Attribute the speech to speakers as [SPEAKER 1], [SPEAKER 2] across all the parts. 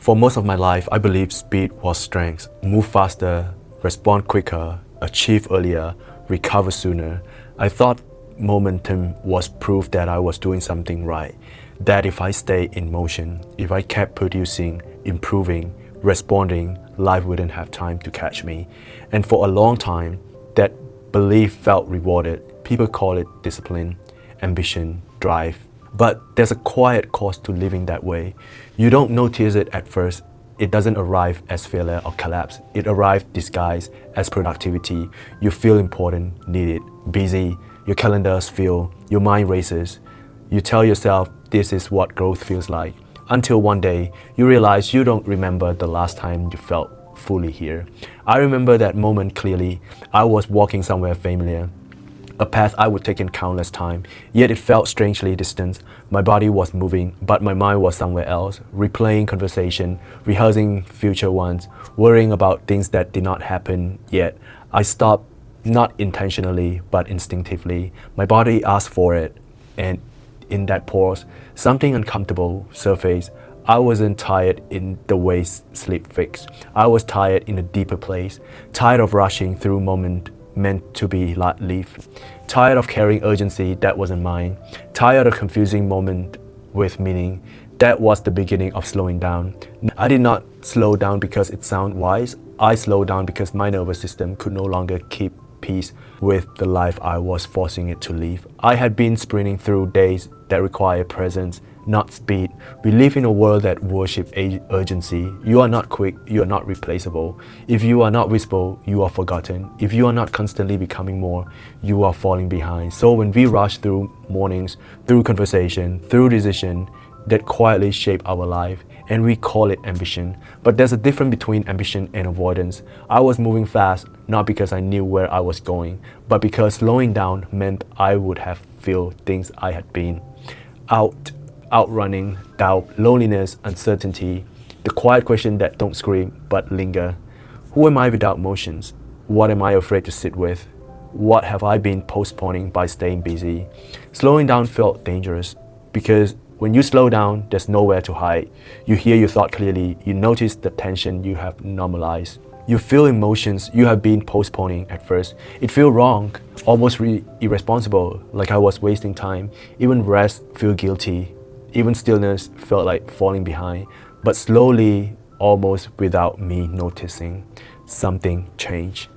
[SPEAKER 1] For most of my life, I believed speed was strength. Move faster, respond quicker, achieve earlier, recover sooner. I thought momentum was proof that I was doing something right. That if I stayed in motion, if I kept producing, improving, responding, life wouldn't have time to catch me. And for a long time, that belief felt rewarded. People call it discipline, ambition, drive. But there's a quiet cost to living that way. You don't notice it at first. It doesn't arrive as failure or collapse. It arrives disguised as productivity. You feel important, needed, busy. Your calendars fill, your mind races. You tell yourself this is what growth feels like. Until one day, you realize you don't remember the last time you felt fully here. I remember that moment clearly. I was walking somewhere familiar, a path I would take in countless times, yet it felt strangely distant. My body was moving, but my mind was somewhere else, replaying conversation, rehearsing future ones, worrying about things that did not happen yet. I stopped, not intentionally, but instinctively. My body asked for it, and in that pause, something uncomfortable surfaced. I wasn't tired in the way sleep fixed. I was tired in a deeper place, tired of rushing through moment meant to be lived, tired of carrying urgency that wasn't mine, tired of confusing moment with meaning. That was the beginning of slowing down. I did not slow down because it sounded wise. I slowed down because my nervous system could no longer keep peace with the life I was forcing it to live. I had been sprinting through days that require presence, not speed. We live in a world that worships urgency. You are not quick, you are not replaceable. If you are not visible, you are forgotten. If you are not constantly becoming more, you are falling behind. So when we rush through mornings, through conversation, through decision that quietly shape our life, and we call it ambition. But there's a difference between ambition and avoidance. I was moving fast, not because I knew where I was going, but because slowing down meant I would have feel things I had been outrunning doubt, loneliness, uncertainty, the quiet question that don't scream but linger. Who am I without motions? What am I afraid to sit with? What have I been postponing by staying busy? Slowing down felt dangerous because when you slow down, there's nowhere to hide. You hear your thought clearly, you notice the tension you have normalized. You feel emotions you have been postponing at first. It feels wrong, almost irresponsible, like I was wasting time. Even rest feel guilty. Even stillness felt like falling behind. But slowly, almost without me noticing, something changed.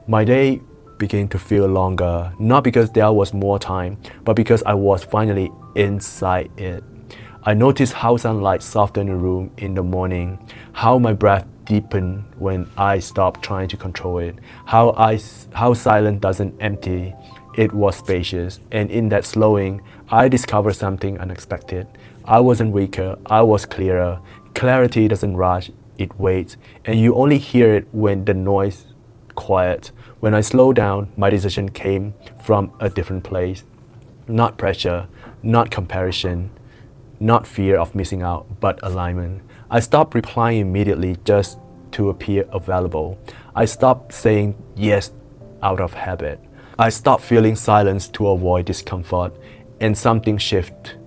[SPEAKER 1] My day began to feel longer, not because there was more time, but because I was finally inside it. I noticed how sunlight softened the room in the morning, how my breath deepened when I stopped trying to control it, how silence doesn't empty, it was spacious. And in that slowing, I discovered something unexpected. I wasn't weaker, I was clearer. Clarity doesn't rush, it waits, and you only hear it when the noise quiet. When I slowed down, my decision came from a different place. Not pressure, not comparison, not fear of missing out, but alignment. I stopped replying immediately just to appear available. I stopped saying yes out of habit. I stopped feeling silence to avoid discomfort, and something shifted.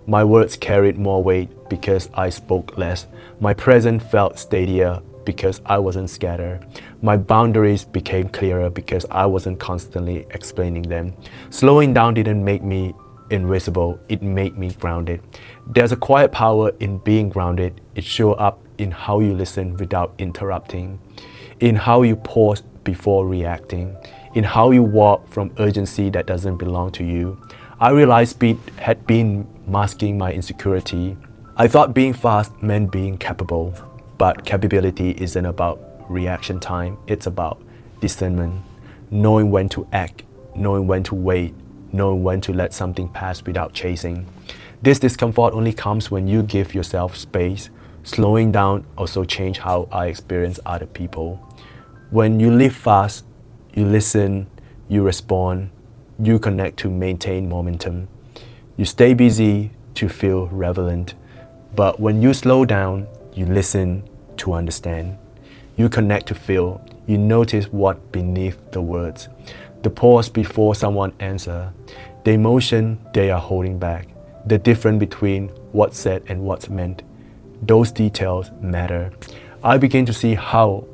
[SPEAKER 1] My words carried more weight because I spoke less. My presence felt steadier because I wasn't scattered. My boundaries became clearer because I wasn't constantly explaining them. Slowing down didn't make me invisible, it made me grounded. There's a quiet power in being grounded. It shows up in how you listen without interrupting, in how you pause before reacting, in how you walk from urgency that doesn't belong to you. I realized speed had been masking my insecurity. I thought being fast meant being capable, but capability isn't about reaction time, it's about discernment, knowing when to act, knowing when to wait, knowing when to let something pass without chasing. This discomfort only comes when you give yourself space. Slowing down also changed how I experience other people. When you live fast, you listen, you respond, you connect to maintain momentum. You stay busy to feel relevant. But when you slow down, you listen to understand. You connect to feel. You notice what beneath the words. The pause before someone answers. The emotion they are holding back. The difference between what's said and what's meant. those details matter. I begin to see how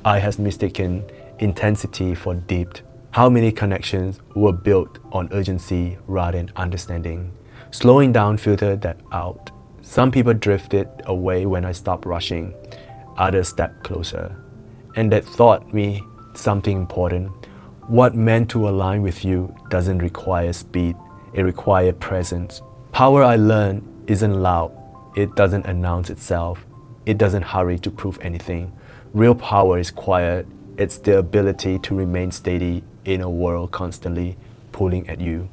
[SPEAKER 1] I has mistaken intensity for depth. How many connections were built on urgency rather than understanding. Slowing down filtered that out. Some people drifted away when I stopped rushing. Others stepped closer. And that taught me something important. What meant to align with you doesn't require speed, it requires presence. Power, I learned, isn't loud. It doesn't announce itself. It doesn't hurry to prove anything. Real power is quiet. It's the ability to remain steady in a world constantly pulling at you.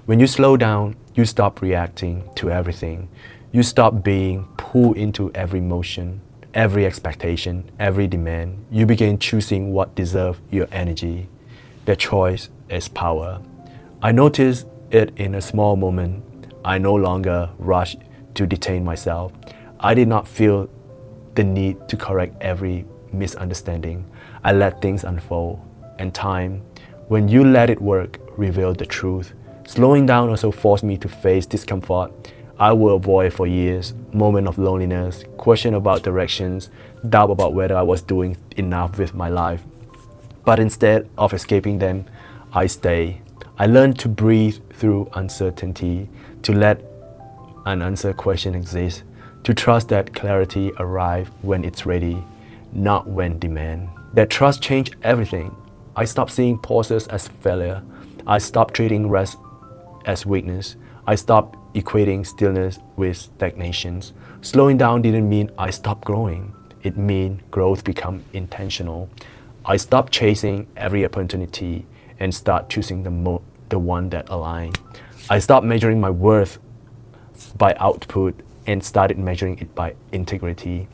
[SPEAKER 1] When you slow down, you stop reacting to everything. You stop being pulled into every motion, every expectation, every demand. You begin choosing what deserves your energy. That choice is power. I notice it in a small moment. I no longer rush to detain myself. I did not feel the need to correct every misunderstanding. I let things unfold. And time, when you let it work, revealed the truth. Slowing down also forced me to face discomfort. I will avoid for years, moments of loneliness, question about directions, doubt about whether I was doing enough with my life. But instead of escaping them, I stay. I learned to breathe through uncertainty, to let unanswered question exist, to trust that clarity arrives when it's ready, not when demand. That trust changed everything. I stopped seeing pauses as failure. I stopped treating rest as weakness. I stopped equating stillness with stagnations. Slowing down didn't mean I stopped growing. It meant growth become intentional. I stopped chasing every opportunity and start choosing the one that aligned. I stopped measuring my worth by output and started measuring it by integrity,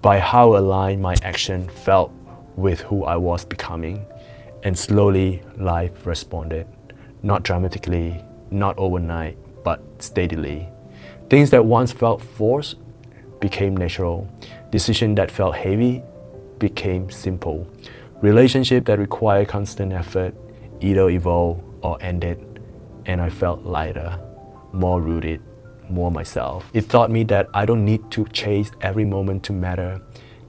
[SPEAKER 1] by how aligned my action felt with who I was becoming. And slowly, life responded. Not dramatically, not overnight, but steadily. Things that once felt forced became natural. Decisions that felt heavy became simple. Relationships that required constant effort either evolved or ended, and I felt lighter, more rooted, more myself. It taught me that I don't need to chase every moment to matter,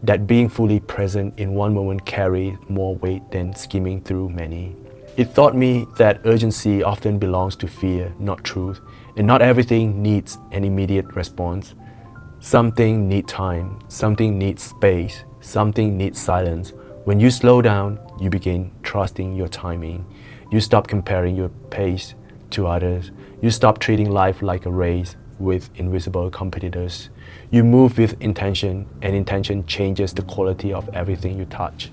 [SPEAKER 1] that being fully present in one moment carries more weight than skimming through many. It taught me that urgency often belongs to fear, not truth, and not everything needs an immediate response. Something needs time, something needs space, something needs silence. When you slow down, you begin trusting your timing. You stop comparing your pace to others. You stop treating life like a race with invisible competitors. You move with intention, and intention changes the quality of everything you touch.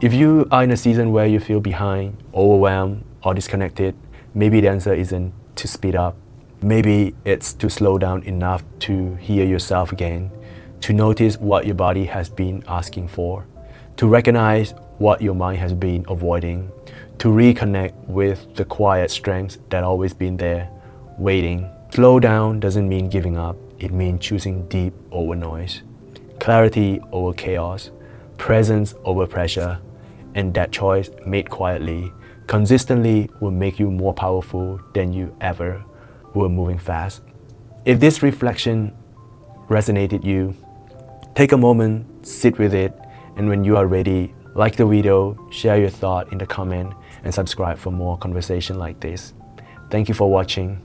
[SPEAKER 1] If you are in a season where you feel behind, overwhelmed, or disconnected, maybe the answer isn't to speed up. Maybe it's to slow down enough to hear yourself again, to notice what your body has been asking for, to recognize what your mind has been avoiding, to reconnect with the quiet strengths that always been there, waiting. Slow down doesn't mean giving up. It means choosing deep over noise, clarity over chaos, presence over pressure, and that choice made quietly, consistently will make you more powerful than you ever were moving fast. If this reflection resonated you, take a moment, sit with it, and when you are ready, like the video, share your thought in the comment, and subscribe for more conversation like this. Thank you for watching.